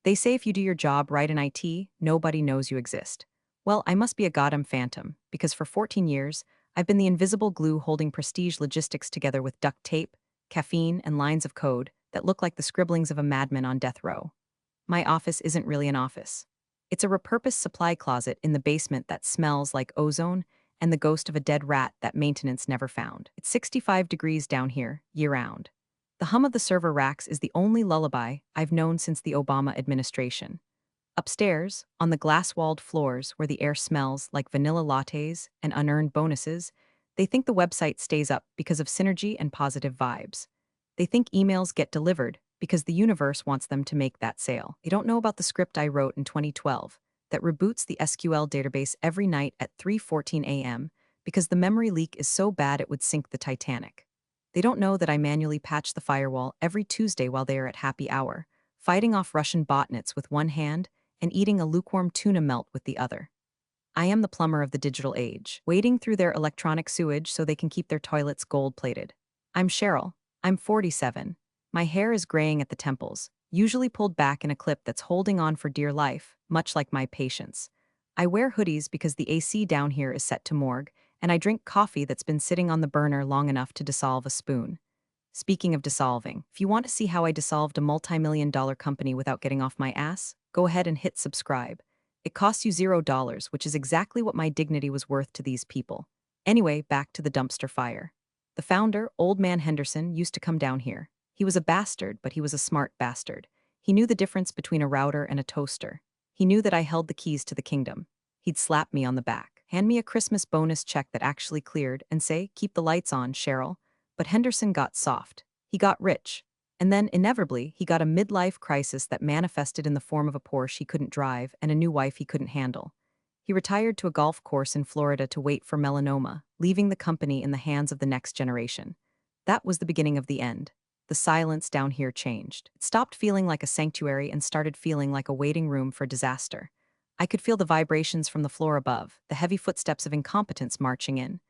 They say if you do your job right in IT, nobody knows you exist. Well, I must be a goddamn phantom, because for 14 years, I've been the invisible glue holding prestige logistics together with duct tape, caffeine, and lines of code that look like the scribblings of a madman on death row. My office isn't really an office. It's a repurposed supply closet in the basement that smells like ozone and the ghost of a dead rat that maintenance never found. It's 65 degrees down here, year-round. The hum of the server racks is the only lullaby I've known since the Obama administration. Upstairs, on the glass-walled floors where the air smells like vanilla lattes and unearned bonuses, they think the website stays up because of synergy and positive vibes. They think emails get delivered because the universe wants them to make that sale. They don't know about the script I wrote in 2012 that reboots the SQL database every night at 3:14 a.m. because the memory leak is so bad it would sink the Titanic. They don't know that I manually patch the firewall every Tuesday while they are at happy hour, fighting off Russian botnets with one hand and eating a lukewarm tuna melt with the other. I am the plumber of the digital age, wading through their electronic sewage so they can keep their toilets gold-plated. I'm Cheryl. I'm 47. My hair is graying at the temples, usually pulled back in a clip that's holding on for dear life, much like my patience. I wear hoodies because the AC down here is set to morgue, and I drink coffee that's been sitting on the burner long enough to dissolve a spoon. Speaking of dissolving, if you want to see how I dissolved a multi-million-dollar company without getting off my ass, go ahead and hit subscribe. It costs you $0, which is exactly what my dignity was worth to these people. Anyway, back to the dumpster fire. The founder, Old Man Henderson, used to come down here. He was a bastard, but he was a smart bastard. He knew the difference between a router and a toaster. He knew that I held the keys to the kingdom. He'd slap me on the back, hand me a Christmas bonus check that actually cleared, and say, "Keep the lights on, Cheryl." But Henderson got soft. He got rich. And then, inevitably, he got a midlife crisis that manifested in the form of a Porsche he couldn't drive and a new wife he couldn't handle. He retired to a golf course in Florida to wait for melanoma, leaving the company in the hands of the next generation. That was the beginning of the end. The silence down here changed. It stopped feeling like a sanctuary and started feeling like a waiting room for disaster. I could feel the vibrations from the floor above, the heavy footsteps of incompetence marching in.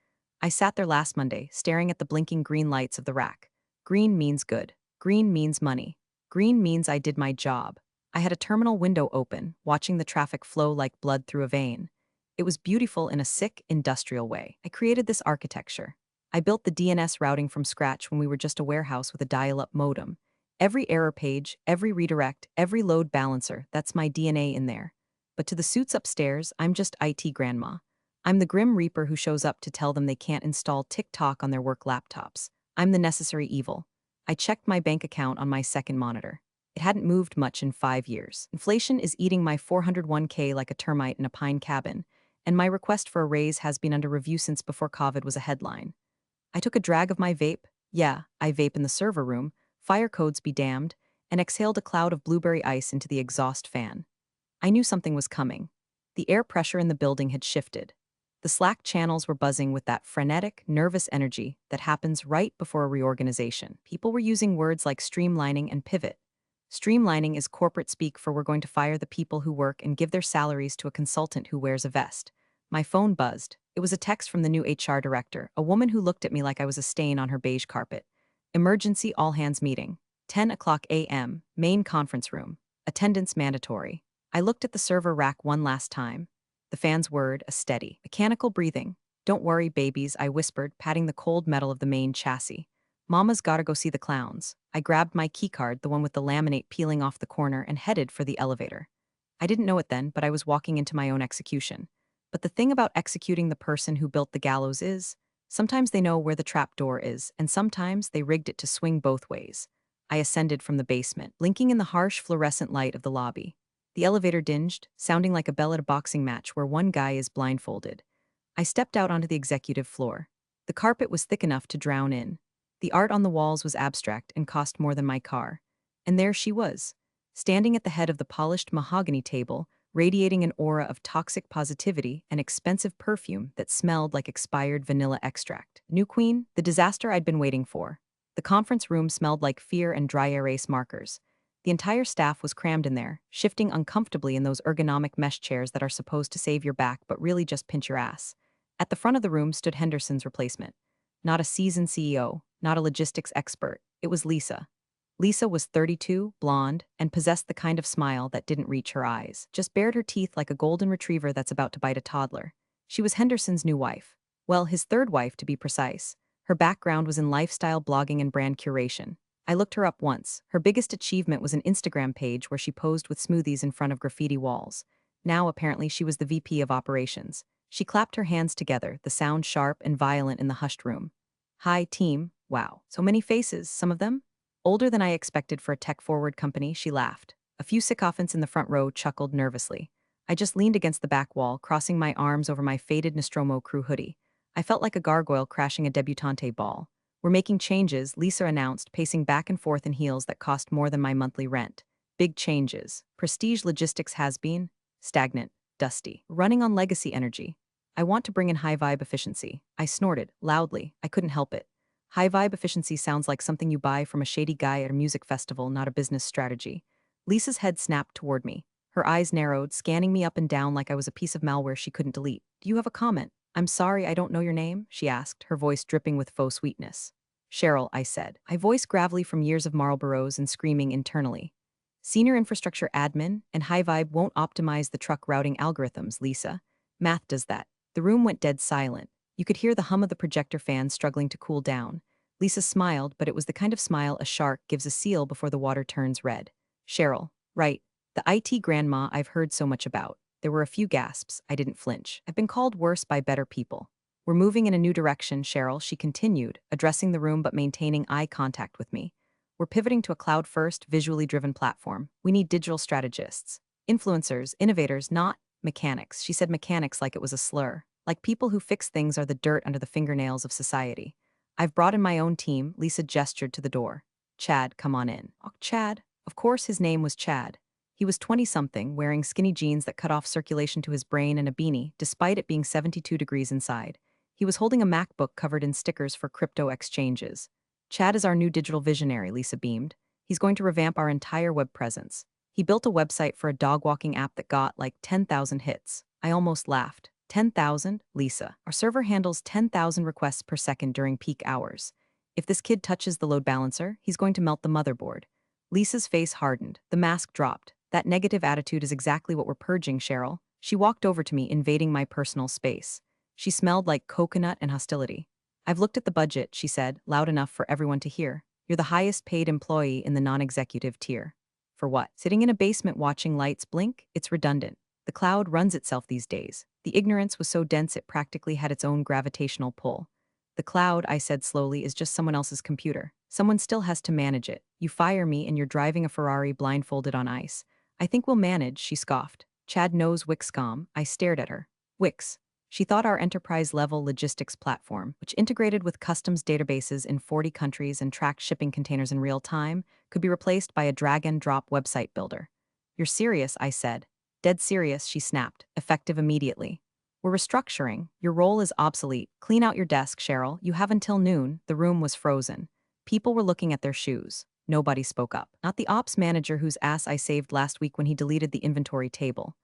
I sat there last Monday, staring at the blinking green lights of the rack. Green means good. Green means money. Green means I did my job. I had a terminal window open, watching the traffic flow like blood through a vein. It was beautiful in a sick, industrial way. I created this architecture. I built the DNS routing from scratch when we were just a warehouse with a dial-up modem. Every error page, every redirect, every load balancer, that's my DNA in there. But to the suits upstairs, I'm just IT grandma. I'm the grim reaper who shows up to tell them they can't install TikTok on their work laptops. I'm the necessary evil. I checked my bank account on my second monitor. It hadn't moved much in 5 years. Inflation is eating my 401k like a termite in a pine cabin, and my request for a raise has been under review since before COVID was a headline. I took a drag of my vape. Yeah, I vape in the server room, fire codes be damned, and exhaled a cloud of blueberry ice into the exhaust fan. I knew something was coming. The air pressure in the building had shifted. The Slack channels were buzzing with that frenetic, nervous energy that happens right before a reorganization. People were using words like streamlining and pivot. Streamlining is corporate speak for we're going to fire the people who work and give their salaries to a consultant who wears a vest. My phone buzzed. It was a text from the new HR director, a woman who looked at me like I was a stain on her beige carpet. Emergency all-hands meeting. 10 o'clock a.m., main conference room. Attendance mandatory. I looked at the server rack one last time. The fan's word, a steady, mechanical breathing. "Don't worry, babies," I whispered, patting the cold metal of the main chassis. "Mama's gotta go see the clowns." I grabbed my keycard, the one with the laminate peeling off the corner, and headed for the elevator. I didn't know it then, but I was walking into my own execution. But the thing about executing the person who built the gallows is, sometimes they know where the trap door is, and sometimes they rigged it to swing both ways. I ascended from the basement, blinking in the harsh fluorescent light of the lobby. The elevator dinged, sounding like a bell at a boxing match where one guy is blindfolded. I stepped out onto the executive floor. The carpet was thick enough to drown in. The art on the walls was abstract and cost more than my car. And there she was, standing at the head of the polished mahogany table, radiating an aura of toxic positivity and expensive perfume that smelled like expired vanilla extract. New queen, the disaster I'd been waiting for. The conference room smelled like fear and dry erase markers. The entire staff was crammed in there, shifting uncomfortably in those ergonomic mesh chairs that are supposed to save your back but really just pinch your ass. At the front of the room stood Henderson's replacement. Not a seasoned CEO, not a logistics expert. It was Lisa. Lisa was 32, blonde, and possessed the kind of smile that didn't reach her eyes, just bared her teeth like a golden retriever that's about to bite a toddler. She was Henderson's new wife. Well, his third wife, to be precise. Her background was in lifestyle blogging and brand curation. I looked her up once. Her biggest achievement was an Instagram page where she posed with smoothies in front of graffiti walls. Now, apparently, she was the VP of operations. She clapped her hands together, the sound sharp and violent in the hushed room. Hi, team. Wow. So many faces, some of them older than I expected for a tech-forward company. She laughed. A few sycophants in the front row chuckled nervously. I just leaned against the back wall, crossing my arms over my faded Nostromo crew hoodie. I felt like a gargoyle crashing a debutante ball. We're making changes, Lisa announced, pacing back and forth in heels that cost more than my monthly rent. Big changes. Prestige Logistics has been stagnant, dusty, running on legacy energy. I want to bring in high vibe efficiency. I snorted, loudly. I couldn't help it. High vibe efficiency sounds like something you buy from a shady guy at a music festival, not a business strategy. Lisa's head snapped toward me. Her eyes narrowed, scanning me up and down like I was a piece of malware she couldn't delete. Do you have a comment? I'm sorry, I don't know your name, she asked, her voice dripping with faux sweetness. Cheryl, I said. I voiced gravelly from years of Marlboros and screaming internally. Senior infrastructure admin and high vibe won't optimize the truck routing algorithms, Lisa. Math does that. The room went dead silent. You could hear the hum of the projector fan struggling to cool down. Lisa smiled, but it was the kind of smile a shark gives a seal before the water turns red. Cheryl, right. The IT grandma I've heard so much about. There were a few gasps. I didn't flinch. I've been called worse by better people. We're moving in a new direction, Cheryl, she continued, addressing the room but maintaining eye contact with me. We're pivoting to a cloud-first, visually driven platform. We need digital strategists. Influencers, innovators, not mechanics. She said mechanics like it was a slur. Like people who fix things are the dirt under the fingernails of society. I've brought in my own team, Lisa gestured to the door. Chad, come on in. Oh, Chad. Of course his name was Chad. He was 20-something, wearing skinny jeans that cut off circulation to his brain and a beanie, despite it being 72 degrees inside. He was holding a MacBook covered in stickers for crypto exchanges. Chad is our new digital visionary, Lisa beamed. He's going to revamp our entire web presence. He built a website for a dog walking app that got like 10,000 hits. I almost laughed. 10,000? Lisa. Our server handles 10,000 requests per second during peak hours. If this kid touches the load balancer, he's going to melt the motherboard. Lisa's face hardened. The mask dropped. That negative attitude is exactly what we're purging, Cheryl. She walked over to me, invading my personal space. She smelled like coconut and hostility. I've looked at the budget, she said, loud enough for everyone to hear. You're the highest paid employee in the non-executive tier. For what? Sitting in a basement watching lights blink? It's redundant. The cloud runs itself these days. The ignorance was so dense it practically had its own gravitational pull. The cloud, I said slowly, is just someone else's computer. Someone still has to manage it. You fire me and you're driving a Ferrari blindfolded on ice. I think we'll manage, she scoffed. Chad knows Wixcom. I stared at her. Wix. She thought our enterprise-level logistics platform, which integrated with customs databases in 40 countries and tracked shipping containers in real time, could be replaced by a drag-and-drop website builder. You're serious, I said. Dead serious, she snapped, effective immediately. We're restructuring. Your role is obsolete. Clean out your desk, Cheryl. You have until noon. The room was frozen. People were looking at their shoes. Nobody spoke up. Not the ops manager whose ass I saved last week when he deleted the inventory table.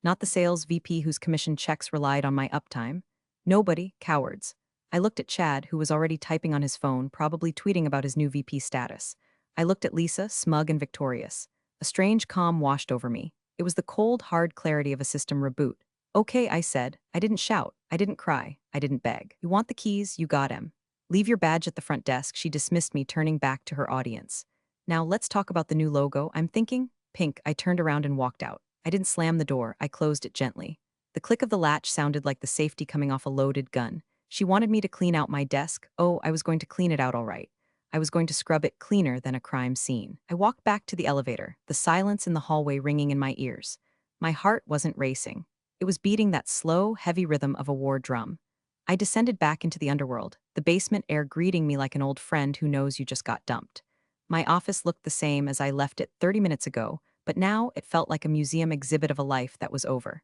Not the sales VP whose commission checks relied on my uptime. Nobody, cowards. I looked at Chad, who was already typing on his phone, probably tweeting about his new VP status. I looked at Lisa, smug and victorious. A strange calm washed over me. It was the cold, hard clarity of a system reboot. Okay, I said. I didn't shout. I didn't cry. I didn't beg. You want the keys? You got 'em. Leave your badge at the front desk, she dismissed me, turning back to her audience. Now let's talk about the new logo. I'm thinking pink. I turned around and walked out. I didn't slam the door. I closed it gently. The click of the latch sounded like the safety coming off a loaded gun. She wanted me to clean out my desk. Oh, I was going to clean it out all right. I was going to scrub it cleaner than a crime scene. I walked back to the elevator, the silence in the hallway ringing in my ears. My heart wasn't racing. It was beating that slow, heavy rhythm of a war drum. I descended back into the underworld, the basement air greeting me like an old friend who knows you just got dumped. My office looked the same as I left it 30 minutes ago, but now it felt like a museum exhibit of a life that was over.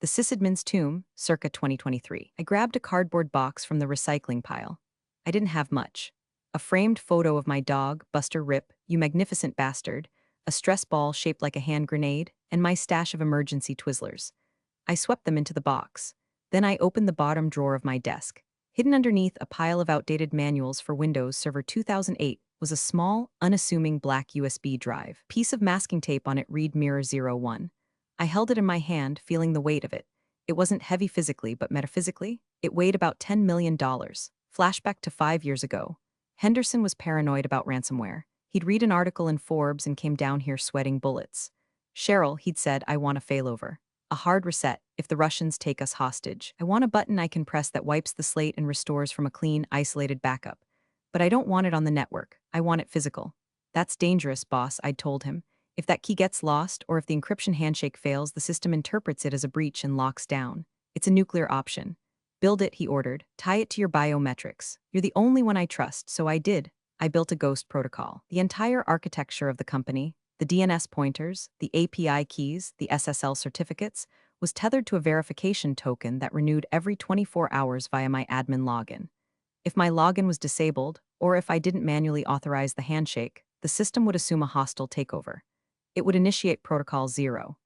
The sysadmin's tomb, circa 2023. I grabbed a cardboard box from the recycling pile. I didn't have much. A framed photo of my dog, Buster Rip, you magnificent bastard, a stress ball shaped like a hand grenade, and my stash of emergency Twizzlers. I swept them into the box. Then I opened the bottom drawer of my desk. Hidden underneath a pile of outdated manuals for Windows Server 2008 was a small, unassuming black USB drive. Piece of masking tape on it read Mirror 01. I held it in my hand, feeling the weight of it. It wasn't heavy physically, but metaphysically, it weighed about $10 million. Flashback to 5 years ago. Henderson was paranoid about ransomware. He'd read an article in Forbes and came down here sweating bullets. Cheryl, he'd said, I want a failover. A hard reset, if the Russians take us hostage. I want a button I can press that wipes the slate and restores from a clean, isolated backup. But I don't want it on the network. I want it physical. That's dangerous, boss, I'd told him. If that key gets lost, or if the encryption handshake fails, the system interprets it as a breach and locks down. It's a nuclear option. Build it, he ordered. Tie it to your biometrics. You're the only one I trust, so I did. I built a ghost protocol. The entire architecture of the company, the DNS pointers, the API keys, the SSL certificates, was tethered to a verification token that renewed every 24 hours via my admin login. If my login was disabled, or if I didn't manually authorize the handshake, the system would assume a hostile takeover. It would initiate Protocol 0.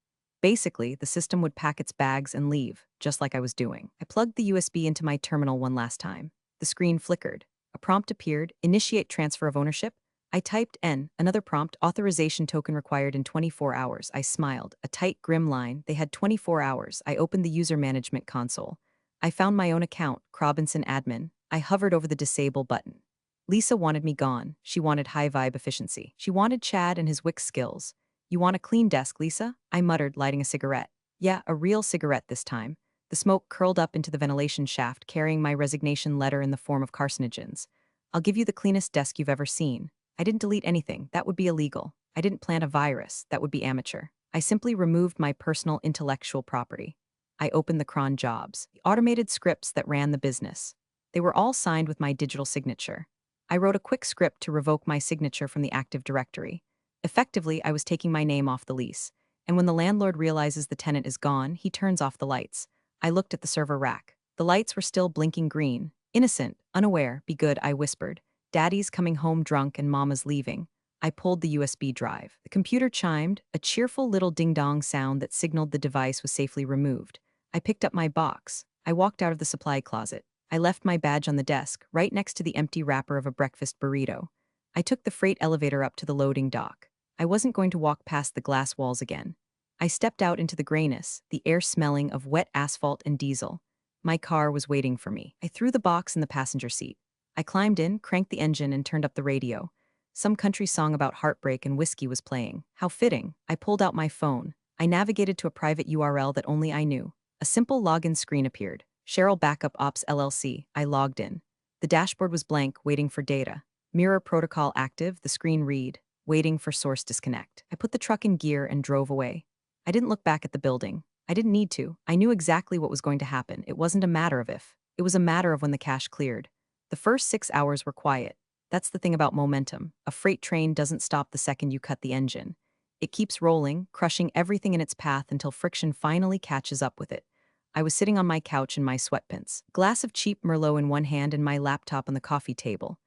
Basically, the system would pack its bags and leave, just like I was doing. I plugged the USB into my terminal one last time. The screen flickered. A prompt appeared, initiate transfer of ownership. I typed N, another prompt, authorization token required in 24 hours. I smiled, a tight, grim line. They had 24 hours. I opened the user management console. I found my own account, Crobinson admin. I hovered over the disable button. Lisa wanted me gone. She wanted high vibe efficiency. She wanted Chad and his Wix skills. You want a clean desk, Lisa? I muttered, lighting a cigarette. Yeah, a real cigarette this time. The smoke curled up into the ventilation shaft, carrying my resignation letter in the form of carcinogens. I'll give you the cleanest desk you've ever seen. I didn't delete anything. That would be illegal. I didn't plant a virus. That would be amateur. I simply removed my personal intellectual property. I opened the cron jobs, the automated scripts that ran the business. They were all signed with my digital signature. I wrote a quick script to revoke my signature from the Active Directory. Effectively, I was taking my name off the lease. And when the landlord realizes the tenant is gone, he turns off the lights. I looked at the server rack. The lights were still blinking green. Innocent, unaware, be good, I whispered. Daddy's coming home drunk and Mama's leaving. I pulled the USB drive. The computer chimed, a cheerful little ding-dong sound that signaled the device was safely removed. I picked up my box. I walked out of the supply closet. I left my badge on the desk, right next to the empty wrapper of a breakfast burrito. I took the freight elevator up to the loading dock. I wasn't going to walk past the glass walls again. I stepped out into the grayness, the air smelling of wet asphalt and diesel. My car was waiting for me. I threw the box in the passenger seat. I climbed in, cranked the engine, and turned up the radio. Some country song about heartbreak and whiskey was playing. How fitting. I pulled out my phone. I navigated to a private URL that only I knew. A simple login screen appeared. Cheryl Backup Ops LLC. I logged in. The dashboard was blank, waiting for data. Mirror protocol active, the screen read, waiting for source disconnect. I put the truck in gear and drove away. I didn't look back at the building. I didn't need to. I knew exactly what was going to happen. It wasn't a matter of if. It was a matter of when the cache cleared. The first 6 hours were quiet. That's the thing about momentum. A freight train doesn't stop the second you cut the engine. It keeps rolling, crushing everything in its path until friction finally catches up with it. I was sitting on my couch in my sweatpants, glass of cheap Merlot in one hand and my laptop on the coffee table.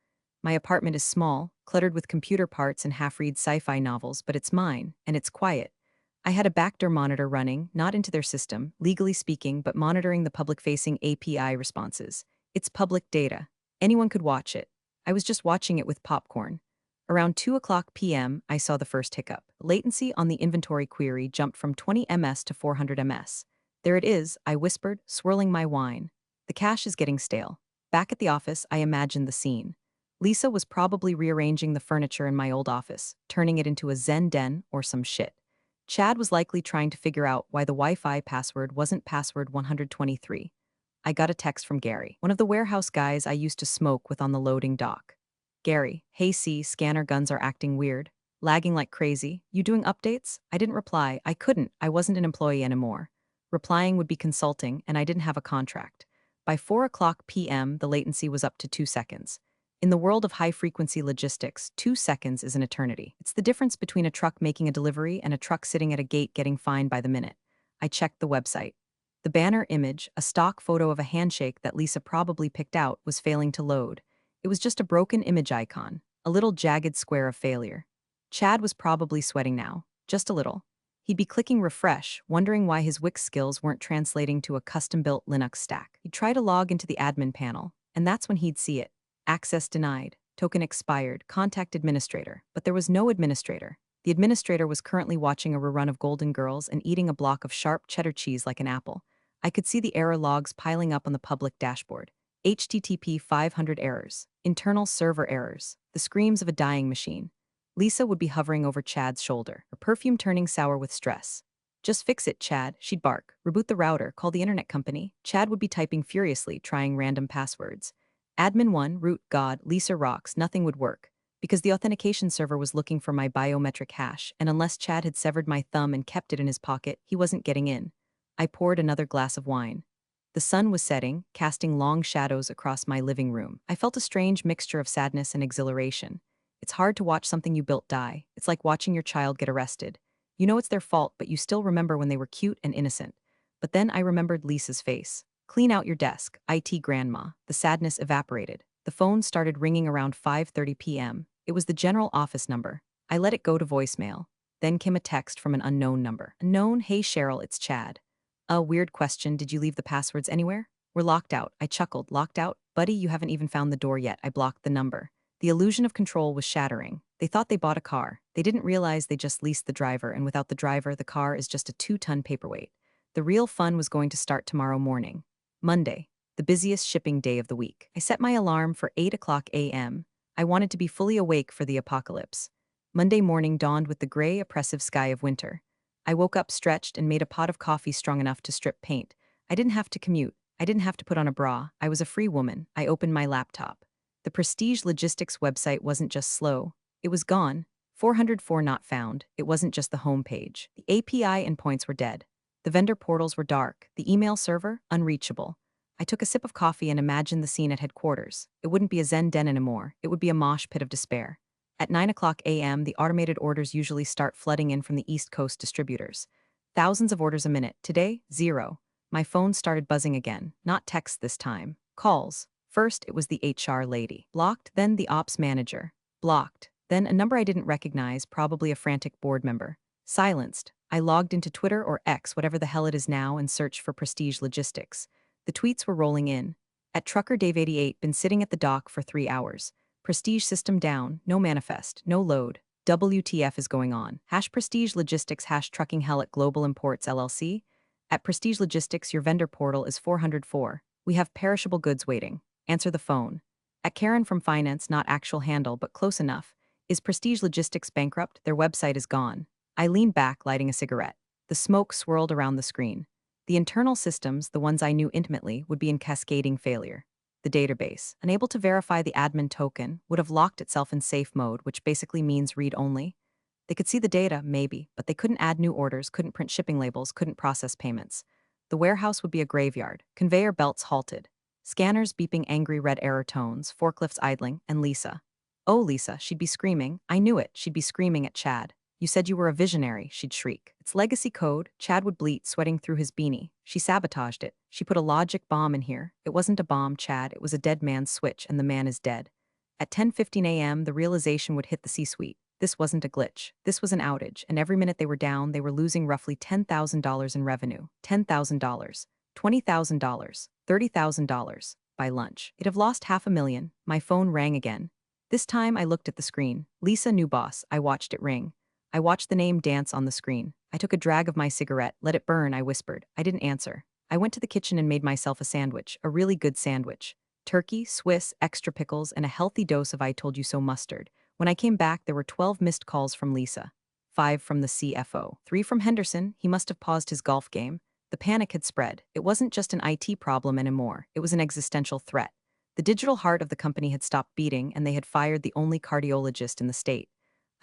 My apartment is small, cluttered with computer parts and half-read sci-fi novels, but it's mine, and it's quiet. I had a backdoor monitor running, not into their system, legally speaking, but monitoring the public-facing API responses. It's public data. Anyone could watch it. I was just watching it with popcorn. Around 2:00 p.m., I saw the first hiccup. Latency on the inventory query jumped from 20 ms to 400 ms. There it is, I whispered, swirling my wine. The cache is getting stale. Back at the office, I imagined the scene. Lisa was probably rearranging the furniture in my old office, turning it into a Zen den or some shit. Chad was likely trying to figure out why the Wi-Fi password wasn't password 123. I got a text from Gary, one of the warehouse guys I used to smoke with on the loading dock. Gary, hey C, scanner guns are acting weird. Lagging like crazy. You doing updates? I didn't reply. I couldn't. I wasn't an employee anymore. Replying would be consulting, and I didn't have a contract. By 4:00 p.m., the latency was up to 2 seconds. In the world of high-frequency logistics, 2 seconds is an eternity. It's the difference between a truck making a delivery and a truck sitting at a gate getting fined by the minute. I checked the website. The banner image, a stock photo of a handshake that Lisa probably picked out, was failing to load. It was just a broken image icon, a little jagged square of failure. Chad was probably sweating now, just a little. He'd be clicking refresh, wondering why his Wix skills weren't translating to a custom-built Linux stack. He'd try to log into the admin panel, and that's when he'd see it. Access denied. Token expired. Contact administrator. But there was no administrator. The administrator was currently watching a rerun of Golden Girls and eating a block of sharp cheddar cheese like an apple. I could see the error logs piling up on the public dashboard. HTTP 500 errors. Internal server errors. The screams of a dying machine. Lisa would be hovering over Chad's shoulder, her perfume turning sour with stress. Just fix it, Chad, she'd bark. Reboot the router, call the internet company. Chad would be typing furiously, trying random passwords. Admin 1, root, God, Lisa rocks, nothing would work. Because the authentication server was looking for my biometric hash, and unless Chad had severed my thumb and kept it in his pocket, he wasn't getting in. I poured another glass of wine. The sun was setting, casting long shadows across my living room. I felt a strange mixture of sadness and exhilaration. It's hard to watch something you built die. It's like watching your child get arrested. You know it's their fault, but you still remember when they were cute and innocent. But then I remembered Lisa's face. Clean out your desk, IT grandma. The sadness evaporated. The phone started ringing around 5:30 p.m. It was the general office number. I let it go to voicemail. Then came a text from an unknown number. Unknown, hey Cheryl, it's Chad. A weird question, did you leave the passwords anywhere? We're locked out. I chuckled. Locked out? Buddy, you haven't even found the door yet. I blocked the number. The illusion of control was shattering. They thought they bought a car. They didn't realize they just leased the driver, and without the driver, the car is just a 2-ton paperweight. The real fun was going to start tomorrow morning. Monday, the busiest shipping day of the week. I set my alarm for 8 a.m. I wanted to be fully awake for the apocalypse. Monday morning dawned with the gray, oppressive sky of winter. I woke up stretched and made a pot of coffee strong enough to strip paint. I didn't have to commute. I didn't have to put on a bra. I was a free woman. I opened my laptop. The Prestige Logistics website wasn't just slow. It was gone. 404 not found. It wasn't just the home page. The API endpoints were dead. The vendor portals were dark. The email server, unreachable. I took a sip of coffee and imagined the scene at headquarters. It wouldn't be a Zen den anymore. It would be a mosh pit of despair. At 9 a.m., the automated orders usually start flooding in from the East Coast distributors. Thousands of orders a minute. Today, 0. My phone started buzzing again. Not texts this time. Calls. First, it was the HR lady. Blocked, then the ops manager. Blocked. Then a number I didn't recognize, probably a frantic board member. Silenced. I logged into Twitter or X, whatever the hell it is now, and searched for Prestige Logistics. The tweets were rolling in. At Trucker Dave 88, been sitting at the dock for 3 hours. Prestige system down, no manifest, no load. WTF is going on? #Prestige Logistics #trucking hell at Global Imports LLC. At Prestige Logistics, your vendor portal is 404. We have perishable goods waiting. Answer the phone. At Karen from Finance, not actual handle, but close enough. Is Prestige Logistics bankrupt? Their website is gone. I leaned back, lighting a cigarette. The smoke swirled around the screen. The internal systems, the ones I knew intimately, would be in cascading failure. The database, unable to verify the admin token, would have locked itself in safe mode, which basically means read-only. They could see the data, maybe, but they couldn't add new orders, couldn't print shipping labels, couldn't process payments. The warehouse would be a graveyard. Conveyor belts halted. Scanners beeping angry red error tones, forklifts idling, and Lisa. Oh, Lisa, she'd be screaming. I knew it, she'd be screaming at Chad. You said you were a visionary, she'd shriek. It's legacy code. Chad would bleat, sweating through his beanie. She sabotaged it. She put a logic bomb in here. It wasn't a bomb, Chad. It was a dead man's switch, and the man is dead. At 10:15 a.m., the realization would hit the C-suite. This wasn't a glitch. This was an outage, and every minute they were down, they were losing roughly $10,000 in revenue. $10,000. $20,000. $30,000. By lunch. It'd have lost $500,000. My phone rang again. This time I looked at the screen. Lisa, new boss. I watched it ring. I watched the name dance on the screen. I took a drag of my cigarette. Let it burn, I whispered. I didn't answer. I went to the kitchen and made myself a sandwich, a really good sandwich. Turkey, Swiss, extra pickles, and a healthy dose of I told you so mustard. When I came back, there were 12 missed calls from Lisa. 5 from the CFO. 3 from Henderson. He must have paused his golf game. The panic had spread. It wasn't just an IT problem anymore. It was an existential threat. The digital heart of the company had stopped beating, and they had fired the only cardiologist in the state.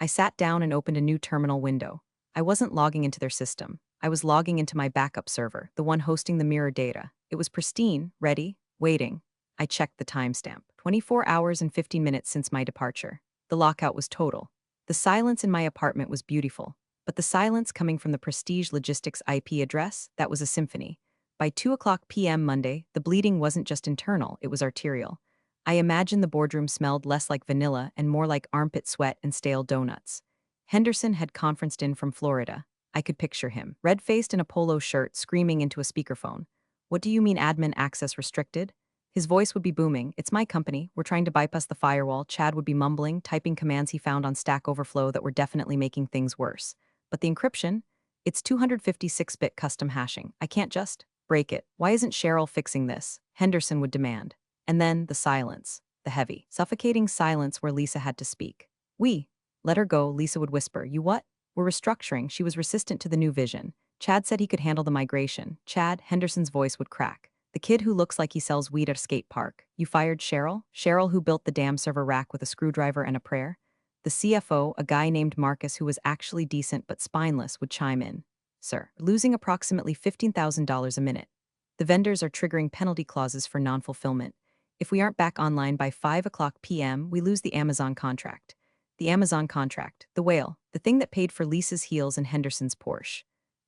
I sat down and opened a new terminal window. I wasn't logging into their system. I was logging into my backup server, the one hosting the mirror data. It was pristine, ready, waiting. I checked the timestamp. 24 hours and 50 minutes since my departure. The lockout was total. The silence in my apartment was beautiful. But the silence coming from the Prestige Logistics IP address, that was a symphony. By 2 p.m. Monday, the bleeding wasn't just internal, it was arterial. I imagined the boardroom smelled less like vanilla and more like armpit sweat and stale donuts. Henderson had conferenced in from Florida. I could picture him, red-faced in a polo shirt, screaming into a speakerphone. What do you mean admin access restricted? His voice would be booming. It's my company. We're trying to bypass the firewall. Chad would be mumbling, typing commands he found on Stack Overflow that were definitely making things worse. But the encryption? It's 256-bit custom hashing. I can't just break it. Why isn't Cheryl fixing this? Henderson would demand. And then the silence. The heavy, suffocating silence where Lisa had to speak. We. Let her go, Lisa would whisper. You what? We're restructuring. She was resistant to the new vision. Chad said he could handle the migration. Chad, Henderson's voice would crack. The kid who looks like he sells weed at a skate park. You fired Cheryl? Cheryl who built the damn server rack with a screwdriver and a prayer? The CFO, a guy named Marcus who was actually decent but spineless, would chime in. Sir, losing approximately $15,000 a minute. The vendors are triggering penalty clauses for non-fulfillment. If we aren't back online by 5 p.m., we lose the Amazon contract. The Amazon contract, the whale, the thing that paid for Lisa's heels and Henderson's Porsche.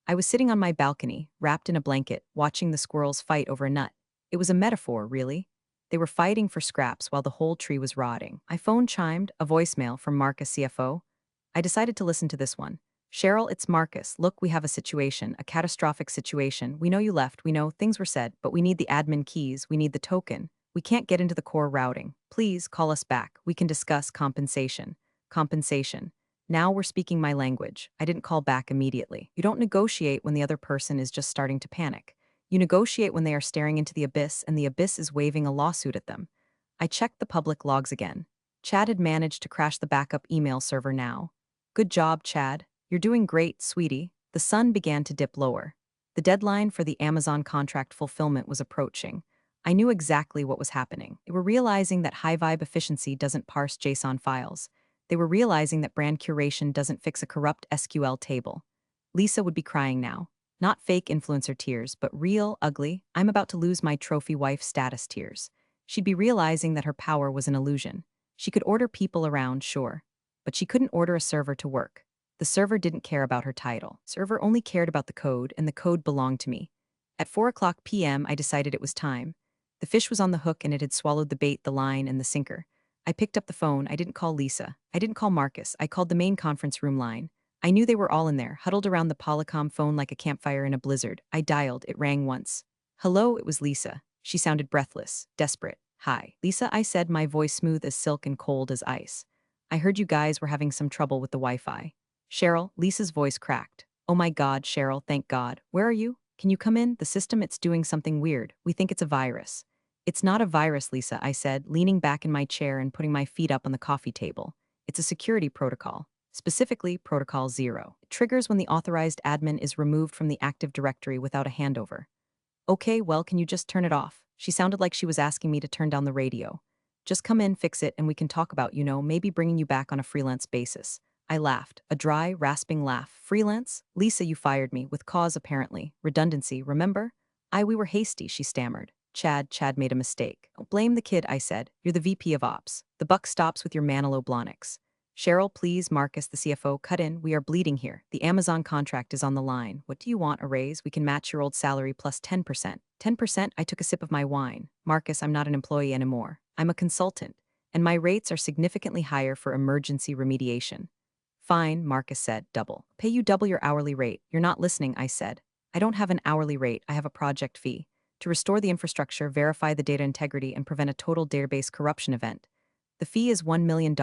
I was sitting on my balcony, wrapped in a blanket, watching the squirrels fight over a nut. It was a metaphor, really. They were fighting for scraps while the whole tree was rotting. My phone chimed, a voicemail from Marcus, CFO. I decided to listen to this one. Cheryl, it's Marcus. Look, we have a situation, a catastrophic situation. We know you left, we know things were said, but we need the admin keys, we need the token. We can't get into the core routing. Please call us back. We can discuss compensation. Compensation. Now we're speaking my language. I didn't call back immediately. You don't negotiate when the other person is just starting to panic. You negotiate when they are staring into the abyss and the abyss is waving a lawsuit at them. I checked the public logs again. Chad had managed to crash the backup email server now. Good job, Chad. You're doing great, sweetie. The sun began to dip lower. The deadline for the Amazon contract fulfillment was approaching. I knew exactly what was happening. They were realizing that high-vibe efficiency doesn't parse JSON files. They were realizing that brand curation doesn't fix a corrupt SQL table. Lisa would be crying now. Not fake influencer tears, but real, ugly, I'm about to lose my trophy wife status tears. She'd be realizing that her power was an illusion. She could order people around, sure, but she couldn't order a server to work. The server didn't care about her title. Server only cared about the code, and the code belonged to me. At 4 p.m., I decided it was time. The fish was on the hook and it had swallowed the bait, the line, and the sinker. I picked up the phone. I didn't call Lisa. I didn't call Marcus. I called the main conference room line. I knew they were all in there, huddled around the Polycom phone like a campfire in a blizzard. I dialed. It rang once. Hello, it was Lisa. She sounded breathless, desperate. Hi. Lisa, I said, my voice smooth as silk and cold as ice. I heard you guys were having some trouble with the Wi-Fi. Cheryl, Lisa's voice cracked. Oh my God, Cheryl, thank God. Where are you? Can you come in? The system, it's doing something weird. We think it's a virus. It's not a virus, Lisa, I said, leaning back in my chair and putting my feet up on the coffee table. It's a security protocol. Specifically, Protocol 0. It triggers when the authorized admin is removed from the Active Directory without a handover. Okay, well, can you just turn it off? She sounded like she was asking me to turn down the radio. Just come in, fix it, and we can talk about, maybe bringing you back on a freelance basis. I laughed, a dry, rasping laugh. Freelance? Lisa, you fired me, with cause apparently. Redundancy, remember? We were hasty, she stammered. Chad made a mistake. Don't blame the kid, I said. You're the VP of Ops. The buck stops with your Manilow Blahniks. Cheryl, please, Marcus, the CFO, cut in. We are bleeding here. The Amazon contract is on the line. What do you want, a raise? We can match your old salary plus 10%. 10%? I took a sip of my wine. Marcus, I'm not an employee anymore. I'm a consultant. And my rates are significantly higher for emergency remediation. Fine, Marcus said, double. Pay you double your hourly rate. You're not listening, I said. I don't have an hourly rate. I have a project fee. To restore the infrastructure, verify the data integrity, and prevent a total database corruption event. The fee is $1 million.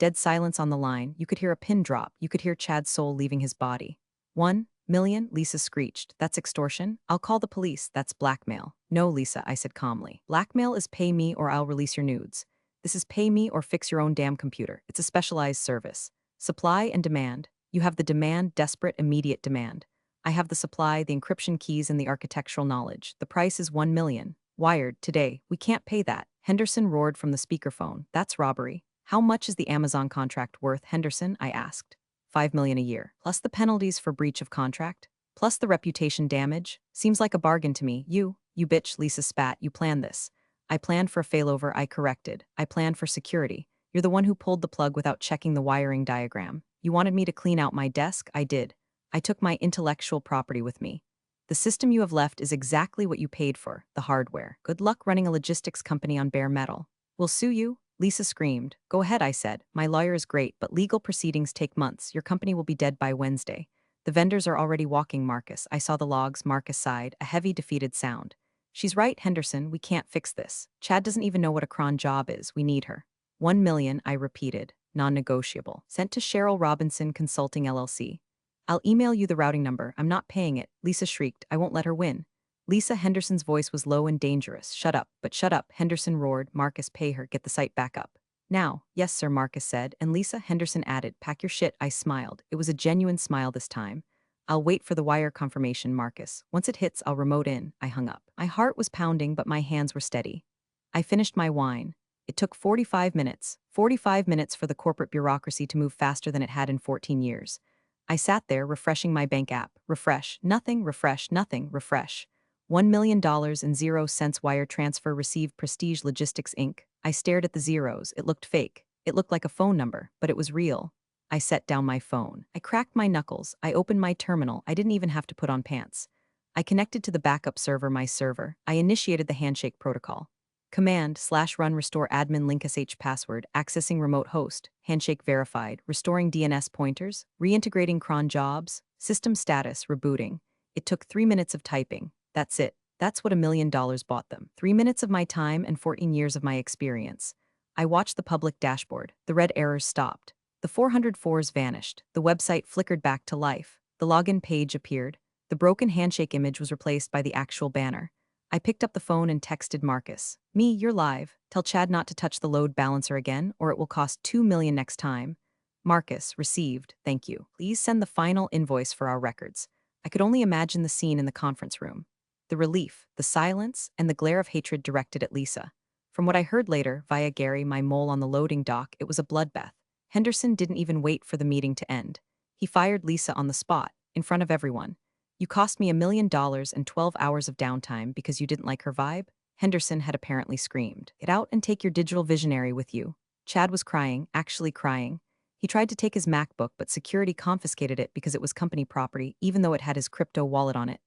Dead silence on the line. You could hear a pin drop. You could hear Chad's soul leaving his body. 1 million? Lisa screeched. That's extortion? I'll call the police. That's blackmail. No, Lisa, I said calmly. Blackmail is pay me or I'll release your nudes. This is pay me or fix your own damn computer. It's a specialized service. Supply and demand. You have the demand, desperate, immediate demand. I have the supply, the encryption keys, and the architectural knowledge. The price is 1 million. Wired, today. We can't pay that. Henderson roared from the speakerphone. That's robbery. How much is the Amazon contract worth, Henderson? I asked. 5 million a year. Plus the penalties for breach of contract? Plus the reputation damage? Seems like a bargain to me. You bitch, Lisa spat. You planned this. I planned for a failover, I corrected. I planned for security. You're the one who pulled the plug without checking the wiring diagram. You wanted me to clean out my desk? I did. I took my intellectual property with me. The system you have left is exactly what you paid for, the hardware. Good luck running a logistics company on bare metal. We'll sue you? Lisa screamed. Go ahead, I said. My lawyer is great, but legal proceedings take months. Your company will be dead by Wednesday. The vendors are already walking, Marcus. I saw the logs. Marcus sighed, a heavy, defeated sound. She's right, Henderson, we can't fix this. Chad doesn't even know what a cron job is. We need her. 1 million, I repeated, non-negotiable. Sent to Cheryl Robinson Consulting LLC. I'll email you the routing number. I'm not paying it. Lisa shrieked. I won't let her win. Lisa Henderson's voice was low and dangerous. Shut up, but shut up, Henderson roared. Marcus, pay her. Get the site back up. Now. Yes, sir, Marcus said, and Lisa Henderson added, pack your shit. I smiled. It was a genuine smile this time. I'll wait for the wire confirmation, Marcus. Once it hits, I'll remote in. I hung up. My heart was pounding, but my hands were steady. I finished my wine. It took 45 minutes. 45 minutes for the corporate bureaucracy to move faster than it had in 14 years. I sat there, refreshing my bank app. Refresh, nothing, refresh, nothing, refresh. $1 million and 0 cents wire transfer received Prestige Logistics Inc. I stared at the zeros. It looked fake. It looked like a phone number, but it was real. I set down my phone. I cracked my knuckles. I opened my terminal. I didn't even have to put on pants. I connected to the backup server, my server. I initiated the handshake protocol. Command/run restore admin link sh password, accessing remote host, handshake verified, restoring DNS pointers, reintegrating cron jobs, system status, rebooting. It took 3 minutes of typing. That's it. That's what $1 million bought them. 3 minutes of my time and 14 years of my experience. I watched the public dashboard. The red errors stopped. The 404s vanished. The website flickered back to life. The login page appeared. The broken handshake image was replaced by the actual banner. I picked up the phone and texted Marcus. Me, you're live. Tell Chad not to touch the load balancer again, or it will cost $2 million next time. Marcus, received, thank you. Please send the final invoice for our records. I could only imagine the scene in the conference room. The relief, the silence, and the glare of hatred directed at Lisa. From what I heard later, via Gary, my mole on the loading dock, it was a bloodbath. Henderson didn't even wait for the meeting to end. He fired Lisa on the spot, in front of everyone. You cost me $1 million and 12 hours of downtime because you didn't like her vibe? Henderson had apparently screamed. Get out and take your digital visionary with you. Chad was crying, actually crying. He tried to take his MacBook, but security confiscated it because it was company property, even though it had his crypto wallet on it.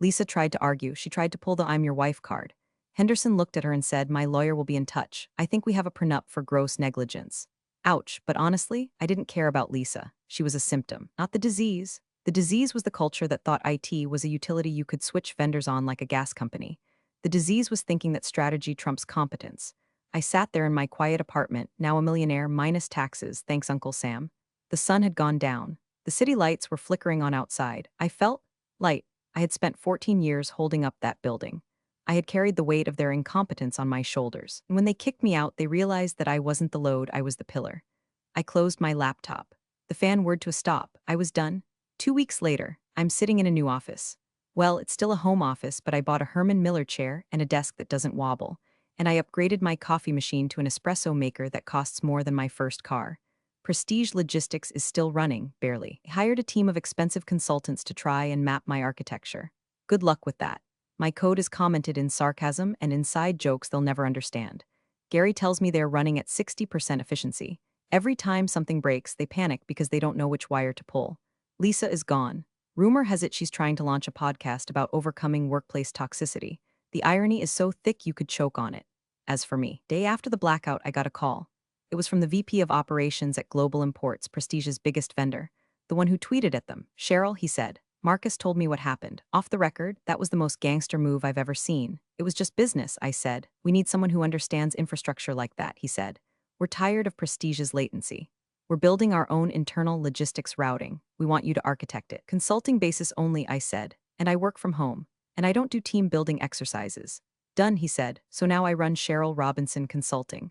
Lisa tried to argue. She tried to pull the I'm your wife card. Henderson looked at her and said, my lawyer will be in touch. I think we have a prenup for gross negligence. Ouch, but honestly, I didn't care about Lisa. She was a symptom, not the disease. The disease was the culture that thought IT was a utility you could switch vendors on like a gas company. The disease was thinking that strategy trumps competence. I sat there in my quiet apartment, now a millionaire minus taxes, thanks Uncle Sam. The sun had gone down. The city lights were flickering on outside. I felt light. I had spent 14 years holding up that building. I had carried the weight of their incompetence on my shoulders. And when they kicked me out, they realized that I wasn't the load, I was the pillar. I closed my laptop. The fan whirred to a stop. I was done. 2 weeks later, I'm sitting in a new office. Well, it's still a home office, but I bought a Herman Miller chair and a desk that doesn't wobble. And I upgraded my coffee machine to an espresso maker that costs more than my first car. Prestige Logistics is still running, barely. I hired a team of expensive consultants to try and map my architecture. Good luck with that. My code is commented in sarcasm and inside jokes they'll never understand. Gary tells me they're running at 60% efficiency. Every time something breaks, they panic because they don't know which wire to pull. Lisa is gone. Rumor has it she's trying to launch a podcast about overcoming workplace toxicity. The irony is so thick you could choke on it. As for me, day after the blackout, I got a call. It was from the VP of Operations at Global Imports, Prestige's biggest vendor. The one who tweeted at them. Cheryl, he said. Marcus told me what happened. Off the record, that was the most gangster move I've ever seen. It was just business, I said. We need someone who understands infrastructure like that, he said. We're tired of Prestige's latency. We're building our own internal logistics routing. We want you to architect it. Consulting basis only, I said. And I work from home. And I don't do team building exercises. Done, he said. So now I run Cheryl Robinson Consulting.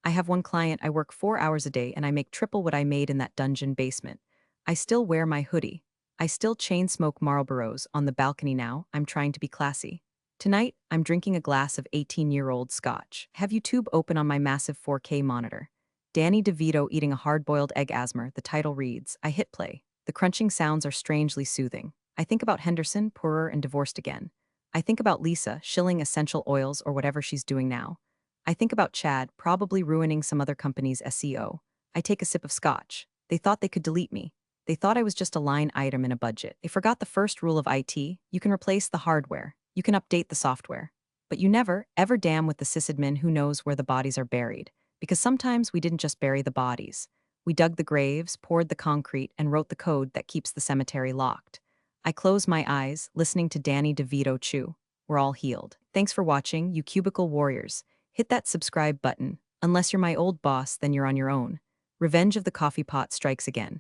I have one client, I work 4 hours a day, and I make triple what I made in that dungeon basement. I still wear my hoodie. I still chain smoke Marlboros on the balcony now. I'm trying to be classy. Tonight, I'm drinking a glass of 18-year-old scotch. Have YouTube open on my massive 4K monitor. Danny DeVito eating a hard-boiled egg asthma. The title reads, I hit play. The crunching sounds are strangely soothing. I think about Henderson, poorer and divorced again. I think about Lisa, shilling essential oils or whatever she's doing now. I think about Chad, probably ruining some other company's SEO. I take a sip of scotch. They thought they could delete me. They thought I was just a line item in a budget. They forgot the first rule of IT. You can replace the hardware. You can update the software. But you never, ever damn with the sysadmin who knows where the bodies are buried. Because sometimes we didn't just bury the bodies. We dug the graves, poured the concrete, and wrote the code that keeps the cemetery locked. I close my eyes, listening to Danny DeVito chew. we're all healed. Thanks for watching, you cubicle warriors. Hit that subscribe button. Unless you're my old boss, then you're on your own. Revenge of the coffee pot strikes again.